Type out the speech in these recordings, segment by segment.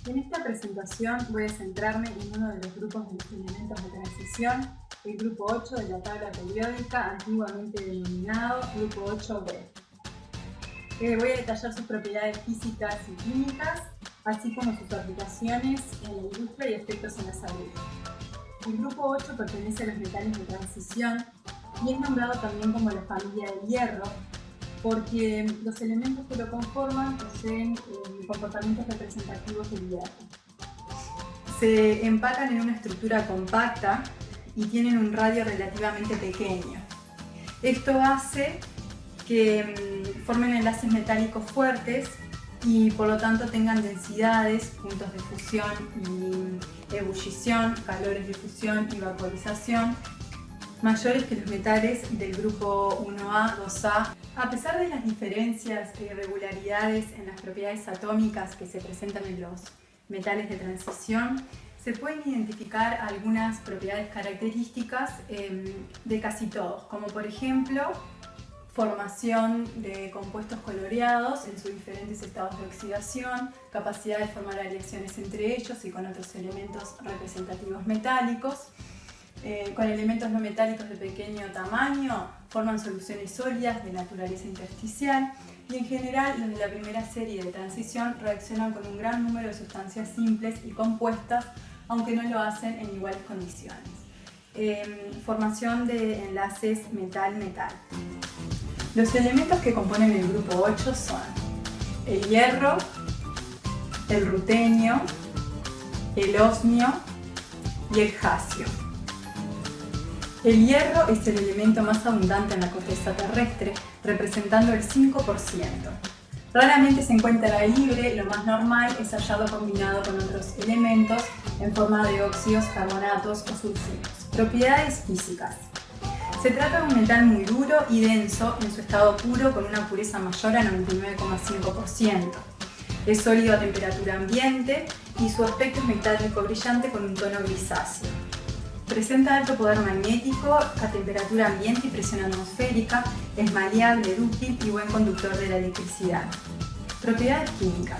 En esta presentación voy a centrarme en uno de los grupos de los elementos de transición, el grupo 8 de la tabla periódica, antiguamente denominado grupo 8b. Voy a detallar sus propiedades físicas y químicas, así como sus aplicaciones en la industria y efectos en la salud. El grupo 8 pertenece a los metales de transición y es nombrado también como la familia del hierro, porque los elementos que lo conforman poseen comportamientos representativos del hierro. Se empacan en una estructura compacta y tienen un radio relativamente pequeño. Esto hace que formen enlaces metálicos fuertes y por lo tanto tengan densidades, puntos de fusión y ebullición, calores de fusión y vaporización mayores que los metales del grupo 1A, 2A. A pesar de las diferencias e irregularidades en las propiedades atómicas que se presentan en los metales de transición, se pueden identificar algunas propiedades características de casi todos, como por ejemplo formación de compuestos coloreados en sus diferentes estados de oxidación, capacidad de formar aleaciones entre ellos y con otros elementos representativos metálicos. Con elementos no metálicos de pequeño tamaño forman soluciones sólidas de naturaleza intersticial y en general los de la primera serie de transición reaccionan con un gran número de sustancias simples y compuestas, aunque no lo hacen en iguales condiciones. Formación de enlaces metal-metal. Los elementos que componen el grupo 8 son el hierro, el rutenio, el osmio y el jasio. El hierro es el elemento más abundante en la corteza terrestre, representando el 5%. Raramente se encuentra libre, lo más normal es hallarlo combinado con otros elementos en forma de óxidos, carbonatos o sulfuros. Propiedades físicas. Se trata de un metal muy duro y denso en su estado puro con una pureza mayor a 99,5%. Es sólido a temperatura ambiente y su aspecto es metálico brillante con un tono grisáceo. Presenta alto poder magnético a temperatura ambiente y presión atmosférica, es maleable, dúctil y buen conductor de la electricidad. Propiedades químicas.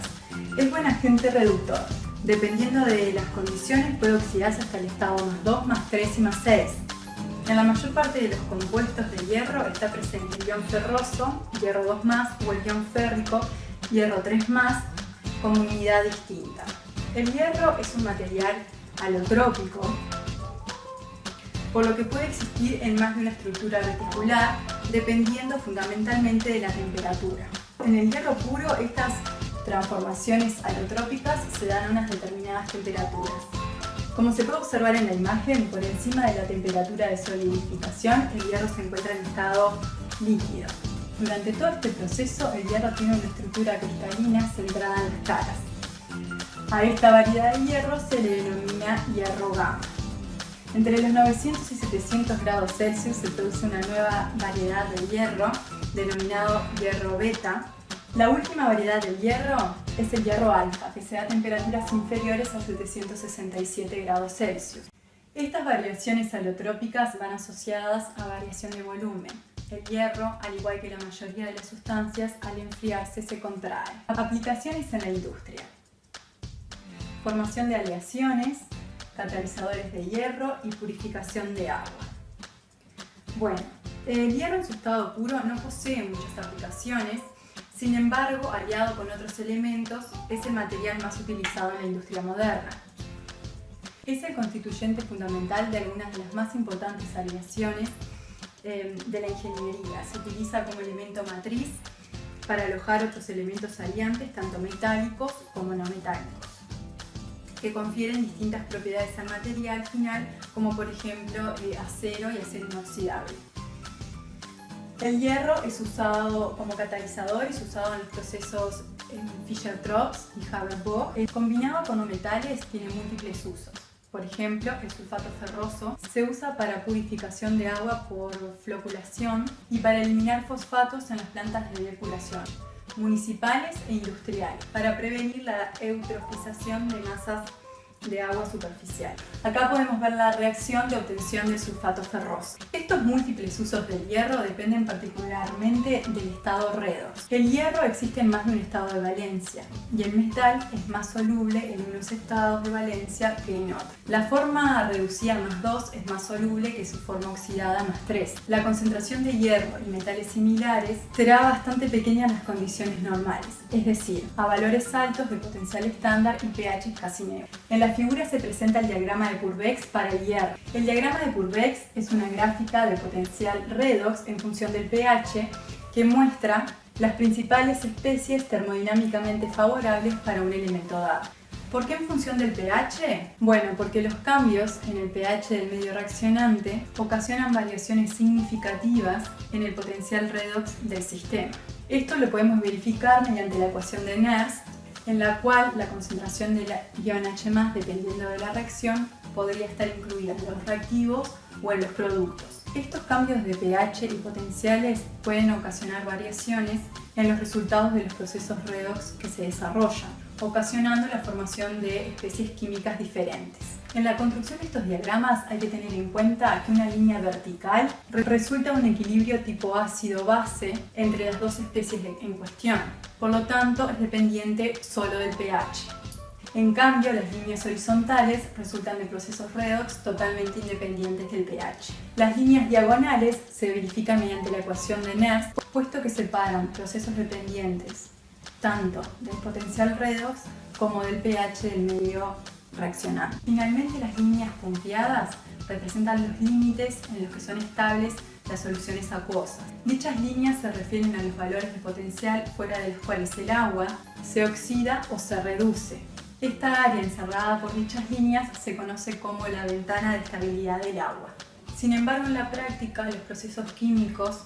Es buen agente reductor. Dependiendo de las condiciones puede oxidarse hasta el estado +2, +3 y +6. En la mayor parte de los compuestos de hierro está presente el ion ferroso, hierro 2+, o el ion férrico, hierro 3+, como unidad distinta. El hierro es un material alotrópico, por lo que puede existir en más de una estructura reticular, dependiendo fundamentalmente de la temperatura. En el hierro puro, estas transformaciones alotrópicas se dan a unas determinadas temperaturas. Como se puede observar en la imagen, por encima de la temperatura de solidificación, el hierro se encuentra en estado líquido. Durante todo este proceso, el hierro tiene una estructura cristalina centrada en las caras. A esta variedad de hierro se le denomina hierro gamma. Entre los 900 y 700 grados Celsius se produce una nueva variedad de hierro, denominado hierro beta. La última variedad del hierro es el hierro alfa, que se da a temperaturas inferiores a 767 grados Celsius. Estas variaciones alotrópicas van asociadas a variación de volumen. El hierro, al igual que la mayoría de las sustancias, al enfriarse se contrae. Aplicaciones en la industria. Formación de aleaciones, catalizadores de hierro y purificación de agua. Bueno, el hierro en su estado puro no posee muchas aplicaciones, sin embargo, aliado con otros elementos, es el material más utilizado en la industria moderna. Es el constituyente fundamental de algunas de las más importantes aleaciones de la ingeniería. Se utiliza como elemento matriz para alojar otros elementos aliantes, tanto metálicos como no metálicos, que confieren distintas propiedades al material final, como por ejemplo acero y acero inoxidable. El hierro es usado como catalizador y es usado en los procesos Fischer-Tropsch y Haber-Bosch. Combinado con no metales tiene múltiples usos. Por ejemplo, el sulfato ferroso se usa para purificación de agua por floculación y para eliminar fosfatos en las plantas de depuración, municipales e industriales, para prevenir la eutrofización de masas de agua superficial. Acá podemos ver la reacción de obtención de sulfato ferroso. Estos múltiples usos del hierro dependen particularmente del estado redox. El hierro existe en más de un estado de valencia y el metal es más soluble en unos estados de valencia que en otros. La forma reducida +2 es más soluble que su forma oxidada +3. La concentración de hierro y metales similares será bastante pequeña en las condiciones normales, es decir, a valores altos de potencial estándar y pH casi neutro. En la figura se presenta el diagrama de Purbeck para el hierro. El diagrama de Purbeck es una gráfica de potencial redox en función del pH que muestra las principales especies termodinámicamente favorables para un elemento dado. ¿Por qué en función del pH? Bueno, porque los cambios en el pH del medio reaccionante ocasionan variaciones significativas en el potencial redox del sistema. Esto lo podemos verificar mediante la ecuación de Nernst, en la cual la concentración del ion H+, dependiendo de la reacción, podría estar incluida en los reactivos o en los productos. Estos cambios de pH y potenciales pueden ocasionar variaciones en los resultados de los procesos redox que se desarrollan, ocasionando la formación de especies químicas diferentes. En la construcción de estos diagramas hay que tener en cuenta que una línea vertical resulta un equilibrio tipo ácido-base entre las dos especies en cuestión, por lo tanto es dependiente solo del pH. En cambio, las líneas horizontales resultan de procesos redox totalmente independientes del pH. Las líneas diagonales se verifican mediante la ecuación de Nernst, puesto que separan procesos dependientes tanto del potencial redox como del pH del medio reaccionante. Finalmente, las líneas punteadas representan los límites en los que son estables las soluciones acuosas. Dichas líneas se refieren a los valores de potencial fuera de los cuales el agua se oxida o se reduce. Esta área encerrada por dichas líneas se conoce como la ventana de estabilidad del agua. Sin embargo, en la práctica, los procesos químicos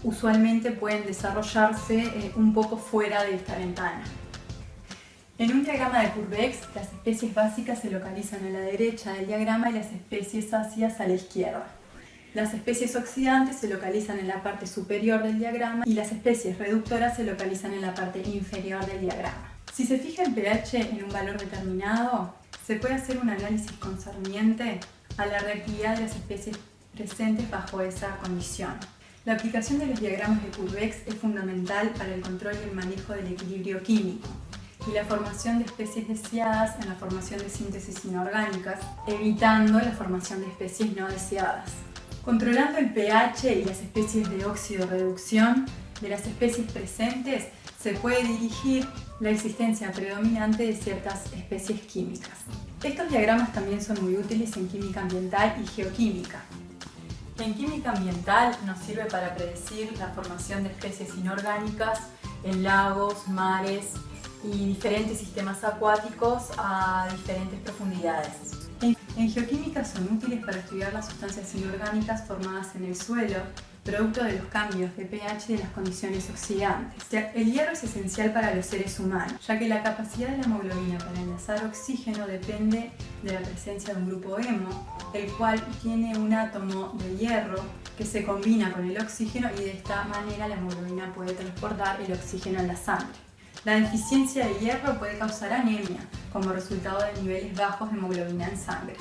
usualmente pueden desarrollarse un poco fuera de esta ventana. En un diagrama de Purbeck, las especies básicas se localizan a la derecha del diagrama y las especies ácidas a la izquierda. Las especies oxidantes se localizan en la parte superior del diagrama y las especies reductoras se localizan en la parte inferior del diagrama. Si se fija el pH en un valor determinado, se puede hacer un análisis concerniente a la reactividad de las especies presentes bajo esa condición. La aplicación de los diagramas de Purbeck es fundamental para el control y el manejo del equilibrio químico y la formación de especies deseadas en la formación de síntesis inorgánicas, evitando la formación de especies no deseadas. Controlando el pH y las especies de óxido-reducción de las especies presentes, se puede dirigir la existencia predominante de ciertas especies químicas. Estos diagramas también son muy útiles en química ambiental y geoquímica. En química ambiental nos sirve para predecir la formación de especies inorgánicas en lagos, mares y diferentes sistemas acuáticos a diferentes profundidades. En geoquímica son útiles para estudiar las sustancias inorgánicas formadas en el suelo, producto de los cambios de pH de las condiciones oxidantes. El hierro es esencial para los seres humanos, ya que la capacidad de la hemoglobina para enlazar oxígeno depende de la presencia de un grupo hemo, el cual tiene un átomo de hierro que se combina con el oxígeno y de esta manera la hemoglobina puede transportar el oxígeno en la sangre. La deficiencia de hierro puede causar anemia, como resultado de niveles bajos de hemoglobina en sangre.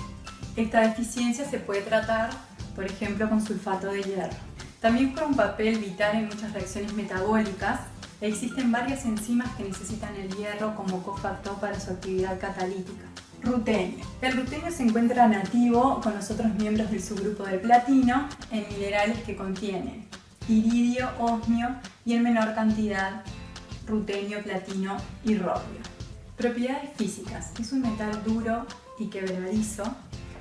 Esta deficiencia se puede tratar, por ejemplo, con sulfato de hierro. También juega un papel vital en muchas reacciones metabólicas. Existen varias enzimas que necesitan el hierro como cofactor para su actividad catalítica. Rutenio. El rutenio se encuentra nativo con los otros miembros del subgrupo del platino en minerales que contienen iridio, osmio y en menor cantidad rutenio, platino y rodio. Propiedades físicas. Es un metal duro y quebradizo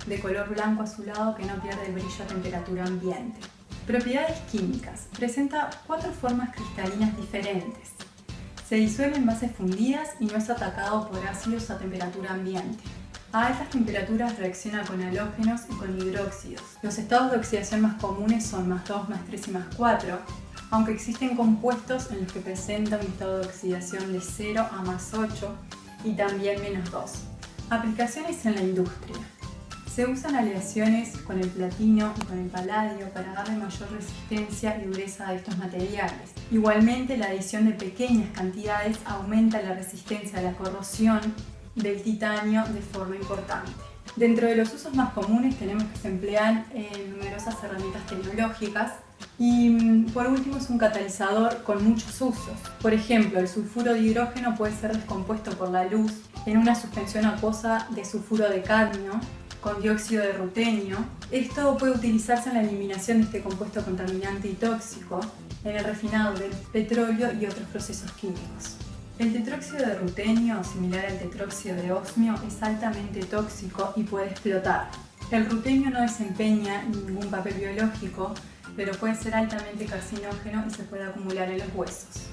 de color blanco azulado que no pierde el brillo a temperatura ambiente. Propiedades químicas. Presenta 4 formas cristalinas diferentes. Se disuelve en bases fundidas y no es atacado por ácidos a temperatura ambiente. A altas temperaturas reacciona con halógenos y con hidróxidos. Los estados de oxidación más comunes son +2, +3 y +4, aunque existen compuestos en los que presentan un estado de oxidación de 0 a +8 y también -2. Aplicaciones en la industria. Se usan aleaciones con el platino y con el paladio para darle mayor resistencia y dureza a estos materiales. Igualmente, la adición de pequeñas cantidades aumenta la resistencia a la corrosión del titanio de forma importante. Dentro de los usos más comunes tenemos que se emplean numerosas herramientas tecnológicas y por último es un catalizador con muchos usos. Por ejemplo, el sulfuro de hidrógeno puede ser descompuesto por la luz en una suspensión acuosa de sulfuro de cadmio con dióxido de rutenio. Esto puede utilizarse en la eliminación de este compuesto contaminante y tóxico, en el refinado del petróleo y otros procesos químicos. El tetróxido de rutenio, similar al tetróxido de osmio, es altamente tóxico y puede explotar. El rutenio no desempeña ningún papel biológico, pero puede ser altamente carcinógeno y se puede acumular en los huesos.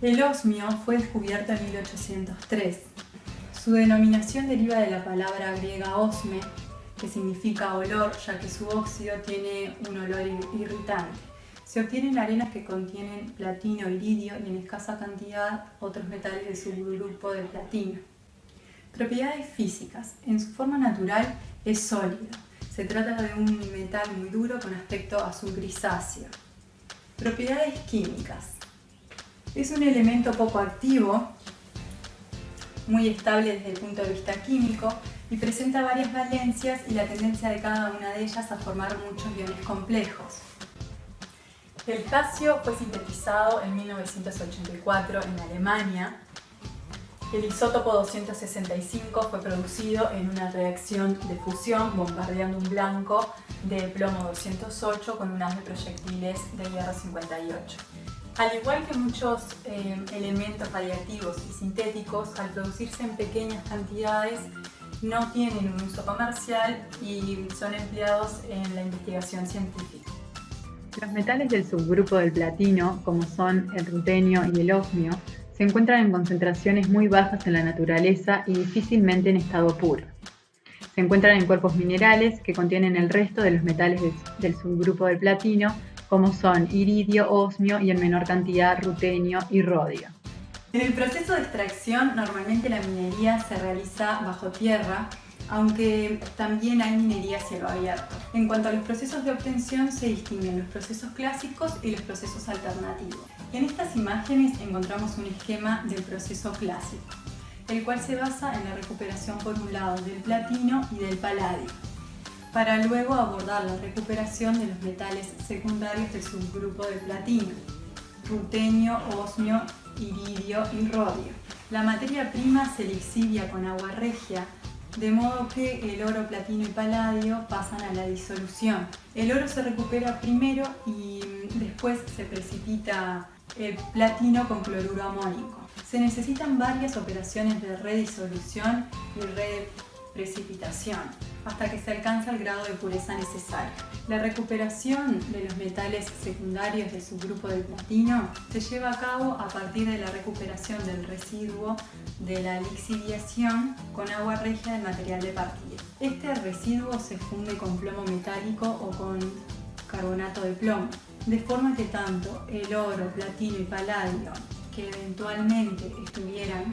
El osmio fue descubierto en 1803. Su denominación deriva de la palabra griega osme, que significa olor, ya que su óxido tiene un olor irritante. Se obtienen arenas que contienen platino, iridio y en escasa cantidad otros metales del subgrupo del platino. Propiedades físicas. En su forma natural es sólido. Se trata de un metal muy duro con aspecto azul grisáceo. Propiedades químicas. Es un elemento poco activo, muy estable desde el punto de vista químico y presenta varias valencias y la tendencia de cada una de ellas a formar muchos iones complejos. El calcio fue sintetizado en 1984 en Alemania. El isótopo 265 fue producido en una reacción de fusión bombardeando un blanco de plomo 208 con un haz de proyectiles de hierro 58. Al igual que muchos elementos radiactivos y sintéticos, al producirse en pequeñas cantidades no tienen un uso comercial y son empleados en la investigación científica. Los metales del subgrupo del platino, como son el rutenio y el osmio, se encuentran en concentraciones muy bajas en la naturaleza y difícilmente en estado puro. Se encuentran en cuerpos minerales que contienen el resto de los metales del subgrupo del platino, como son iridio, osmio y en menor cantidad rutenio y rodio. En el proceso de extracción, normalmente la minería se realiza bajo tierra, aunque también hay minería a cielo abierto. En cuanto a los procesos de obtención, se distinguen los procesos clásicos y los procesos alternativos. En estas imágenes encontramos un esquema del proceso clásico, el cual se basa en la recuperación por un lado del platino y del paladio, para luego abordar la recuperación de los metales secundarios del subgrupo del platino, rutenio, osmio, iridio y rodio. La materia prima se lixivia con agua regia, de modo que el oro, platino y paladio pasan a la disolución. El oro se recupera primero y después se precipita el platino con cloruro amónico. Se necesitan varias operaciones de redisolución y reprecipitación hasta que se alcanza el grado de pureza necesario. La recuperación de los metales secundarios del subgrupo del platino se lleva a cabo a partir de la recuperación del residuo de la lixiviación con agua regia del material de partida. Este residuo se funde con plomo metálico o con carbonato de plomo, de forma que tanto el oro, platino y paladio que eventualmente estuvieran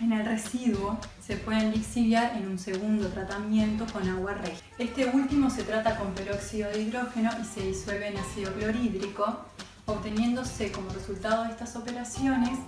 en el residuo se pueden lixiviar en un segundo tratamiento con agua regia. Este último se trata con peróxido de hidrógeno y se disuelve en ácido clorhídrico, obteniéndose como resultado de estas operaciones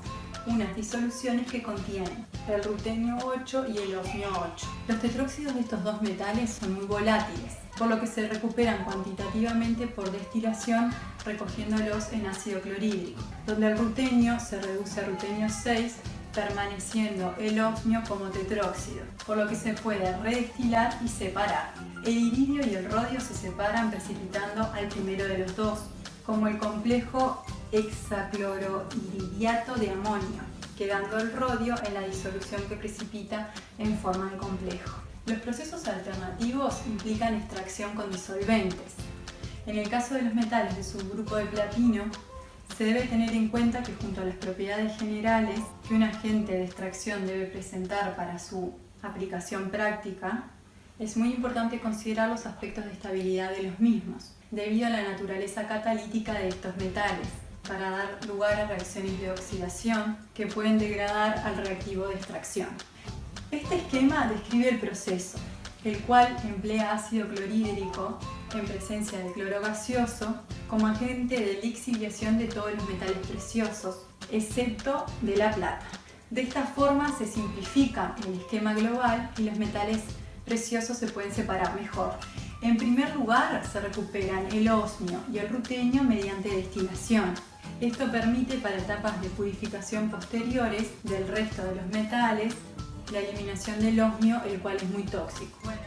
unas disoluciones que contienen el rutenio 8 y el osmio 8. Los tetróxidos de estos dos metales son muy volátiles, por lo que se recuperan cuantitativamente por destilación recogiéndolos en ácido clorhídrico, donde el rutenio se reduce a rutenio 6, permaneciendo el osmio como tetróxido, por lo que se puede redestilar y separar. El iridio y el rodio se separan precipitando al primero de los dos, como el complejo hexacloroiridiato de amonio, quedando el rodio en la disolución que precipita en forma de complejo. Los procesos alternativos implican extracción con disolventes. En el caso de los metales de subgrupo de platino, se debe tener en cuenta que junto a las propiedades generales que un agente de extracción debe presentar para su aplicación práctica, es muy importante considerar los aspectos de estabilidad de los mismos, debido a la naturaleza catalítica de estos metales, para dar lugar a reacciones de oxidación que pueden degradar al reactivo de extracción. Este esquema describe el proceso, el cual emplea ácido clorhídrico en presencia de cloro gaseoso como agente de lixiviación de todos los metales preciosos, excepto de la plata. De esta forma se simplifica el esquema global y los metales preciosos se pueden separar mejor. En primer lugar, se recuperan el osmio y el rutenio mediante destilación. Esto permite para etapas de purificación posteriores del resto de los metales la eliminación del osmio, el cual es muy tóxico. Bueno,